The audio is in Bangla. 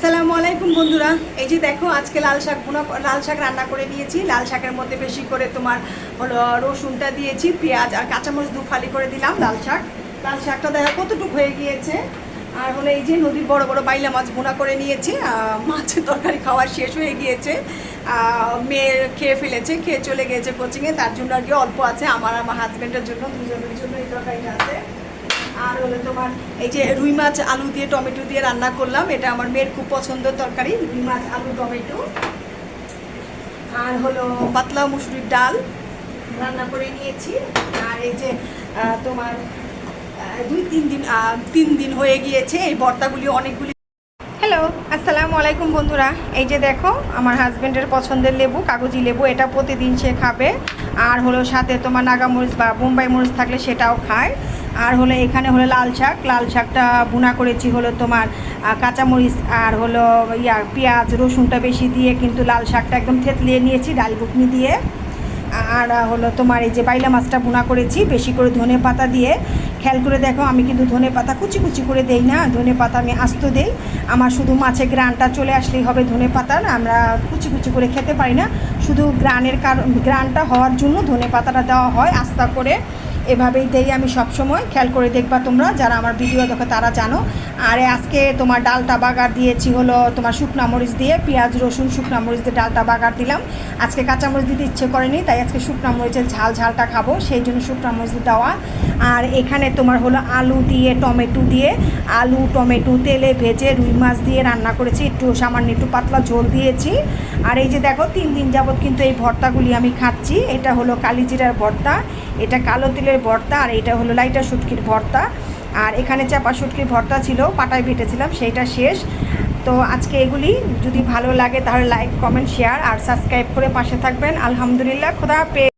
আসসালামু আলাইকুম বন্ধুরা। এই যে দেখো আজকে লাল শাক রান্না করে নিয়েছি। লাল শাকের মধ্যে বেশি করে তোমার হলো রসুনটা দিয়েছি, পেঁয়াজ আর কাঁচামরিচ দু ফালি করে দিলাম। লাল শাকটা দেখো কতটুকু হয়ে গিয়েছে। আর হলো এই যে নদীর বড় বড় বাইলা মাছ ভুনা করে নিয়েছি। মাছের তরকারি খাওয়া শেষ হয়ে গিয়েছে, মেয়ে খেয়ে ফেলেছে, খেয়ে চলে গিয়েছে কোচিংয়ে। তার জন্য আর কি অল্প আছে, আমার হাজব্যান্ডের জন্য, দুজনের জন্য এই তরকারিটা আছে। আর হলো তোমার এই যে রুই মাছ আলু দিয়ে টমেটো দিয়ে রান্না করলাম, এটা আমার মেয়ের খুব পছন্দের তরকারি, রুই মাছ আলু টমেটো। আর হলো পাতলা মুসুরির ডাল রান্না করে নিয়েছি। আর এই যে তোমার 3 দিন হয়ে গিয়েছে এই ভর্তাগুলি অনেকগুলি। হ্যালো, আসসালামু আলাইকুম বন্ধুরা। এই যে দেখো আমার হাজব্যান্ডের পছন্দের লেবু, কাগজি লেবু, এটা প্রতিদিন সে খাবে। আর হলো সাথে তোমার নাগামরিচ বা বোম্বাই মরিচ থাকলে সেটাও খায়। আর হলো এখানে হলো লাল শাকটা ভুনা করেছি হলো তোমার কাঁচামরিচ আর হলো পেঁয়াজ রসুনটা বেশি দিয়ে, কিন্তু লাল শাকটা একদম থেতলিয়ে নিয়েছি ডাল ঘুগনি দিয়ে। আর হলো তোমার এই যে বাইলা মাছটা ভুনা করেছি বেশি করে ধনে পাতা দিয়ে। খেয়াল করে দেখো আমি কিন্তু ধনে পাতা কুচি কুচি করে দেই না, ধনে পাতা আমি আস্ত দেই। আমার শুধু মাছে গ্রানটা চলে আসলেই হবে ধনে পাতার, আমরা কুচি কুচি করে খেতে পারি না। শুধু গ্রানটা হওয়ার জন্য ধনে পাতাটা দেওয়া হয় আস্তা করে, এভাবেই দেই আমি সবসময়। খেয়াল করে দেখবা তোমরা, যারা আমার ভিডিও দেখো তারা জানো। আর আজকে তোমার ডালটা বাগার দিয়েছি হলো তোমার শুকনা মরিচ দিয়ে, পেঁয়াজ রসুন শুকনা মরিচ দিয়ে ডালটা বাগার দিলাম। আজকে কাঁচামরিচ দিতে ইচ্ছে করেনি, তাই আজকে শুকনা মরিচের ঝালটা খাবো, সেই জন্য শুকনা মরিচ দেওয়া। আর এখানে তোমার হলো আলু দিয়ে টমেটো দিয়ে, আলু টমেটো তেলে ভেজে রুই মাছ দিয়ে রান্না করেছি, সামান্য একটু পাতলা ঝোল দিয়েছি। আর এই যে দেখো 3 দিন যাবত কিন্তু এই ভর্তাগুলি আমি খাচ্ছি। এটা হলো কালিজিরার ভর্তা, এটা কালো তিলের ভর্তা, আর এটা হলো লাইটা শুটকির ভর্তা। আর এখানে চাপা শুটকির ভর্তা ছিল, পাটায় বেটেছিলাম, সেইটা শেষ। তো আজকে এগুলি যদি ভালো লাগে তাহলে লাইক কমেন্ট শেয়ার আর সাবস্ক্রাইব করে পাশে থাকবেন। আলহামদুলিল্লাহ, খোদা হাফেজ।